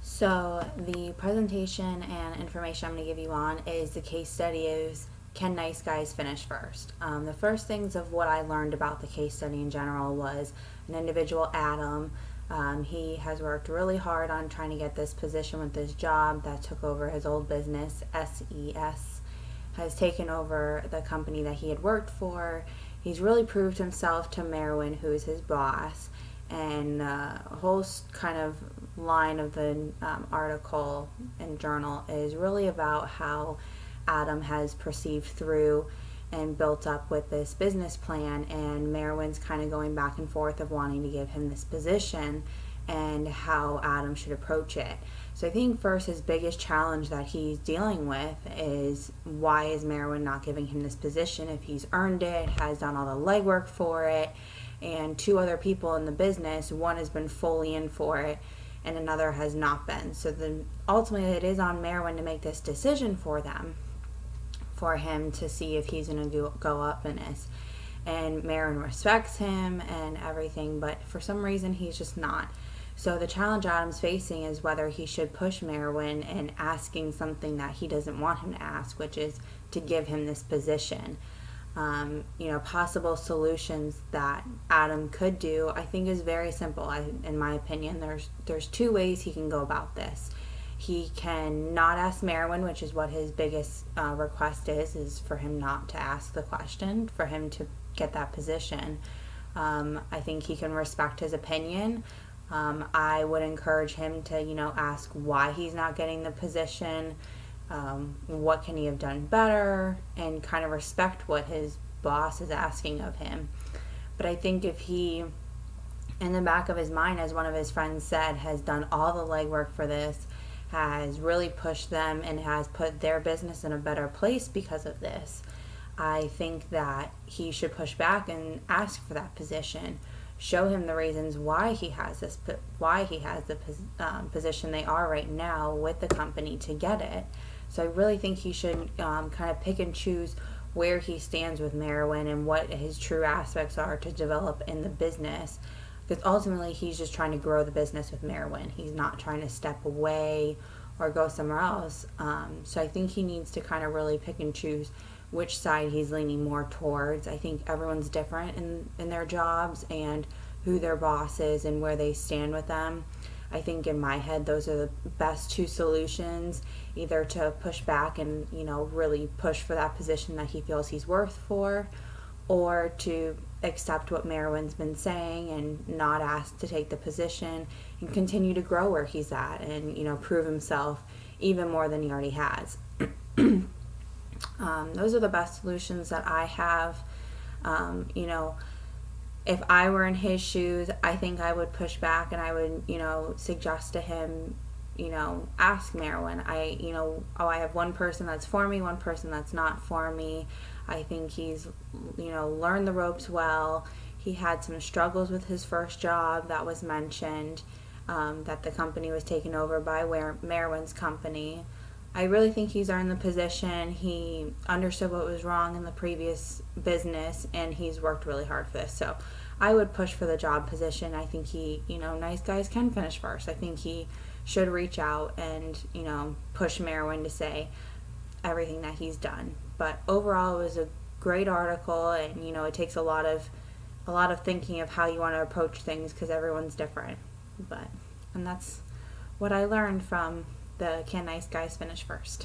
So the presentation and information I'm going to give you on is the case study is can nice guys finish first? The first things of what I learned about the case study in general was an individual, Adam. He has worked really hard on trying to get this position with this job that took over his old business, SES, has taken over the company that he had worked for. He's really proved himself to Merwin, who is his boss, and a whole kind of line of the article and journal is really about how Adam has perceived through and built up with this business plan, and Merwin's kind of going back and forth of wanting to give him this position and how Adam should approach it. So I think first his biggest challenge that he's dealing with is why is Merwin not giving him this position if he's earned it, has done all the legwork for it, and two other people in the business, one has been fully in for it and another has not been. So then ultimately it is on Merwin to make this decision for them, for him to see if he's going to go up in this. And Merwin respects him and everything, but for some reason he's just not. So the challenge Adam's facing is whether he should push Merwin and asking something that he doesn't want him to ask, which is to give him this position. Possible solutions that Adam could do, I think, is very simple. In my opinion, there's two ways he can go about this. He can not ask Merwin, which is what his biggest request is for him not to ask the question, for him to get that position. I think he can respect his opinion. I would encourage him to, ask why he's not getting the position. What can he have done better, and kind of respect what his boss is asking of him. But I think if he, in the back of his mind, as one of his friends said, has done all the legwork for this, has really pushed them and has put their business in a better place because of this, I think that he should push back and ask for that position. Show him the reasons why he has the position they are right now with the company to get it. So I really think he should kind of pick and choose where he stands with Merwin and what his true aspects are to develop in the business. Because ultimately he's just trying to grow the business with Merwin. He's not trying to step away or go somewhere else. So I think he needs to kind of really pick and choose which side he's leaning more towards. I think everyone's different in their jobs and who their boss is and where they stand with them. I think in my head those are the best two solutions, either to push back and really push for that position that he feels he's worth for, or to accept what Merwin's been saying and not ask to take the position and continue to grow where he's at and prove himself even more than he already has. Those are the best solutions that I have. If I were in his shoes, I think I would push back and I would, suggest to him, ask Merwin. I have one person that's for me, one person that's not for me. I think he's, learned the ropes well. He had some struggles with his first job that was mentioned, that the company was taken over by Merwin's company. I really think he's earned the position. He understood what was wrong in the previous business, and he's worked really hard for this. So I would push for the job position. I think he, nice guys can finish first. I think he should reach out and, push Merwin to say everything that he's done. But overall, it was a great article, and, it takes a lot of thinking of how you want to approach things because everyone's different. And that's what I learned from the Can Nice Guys Finish First?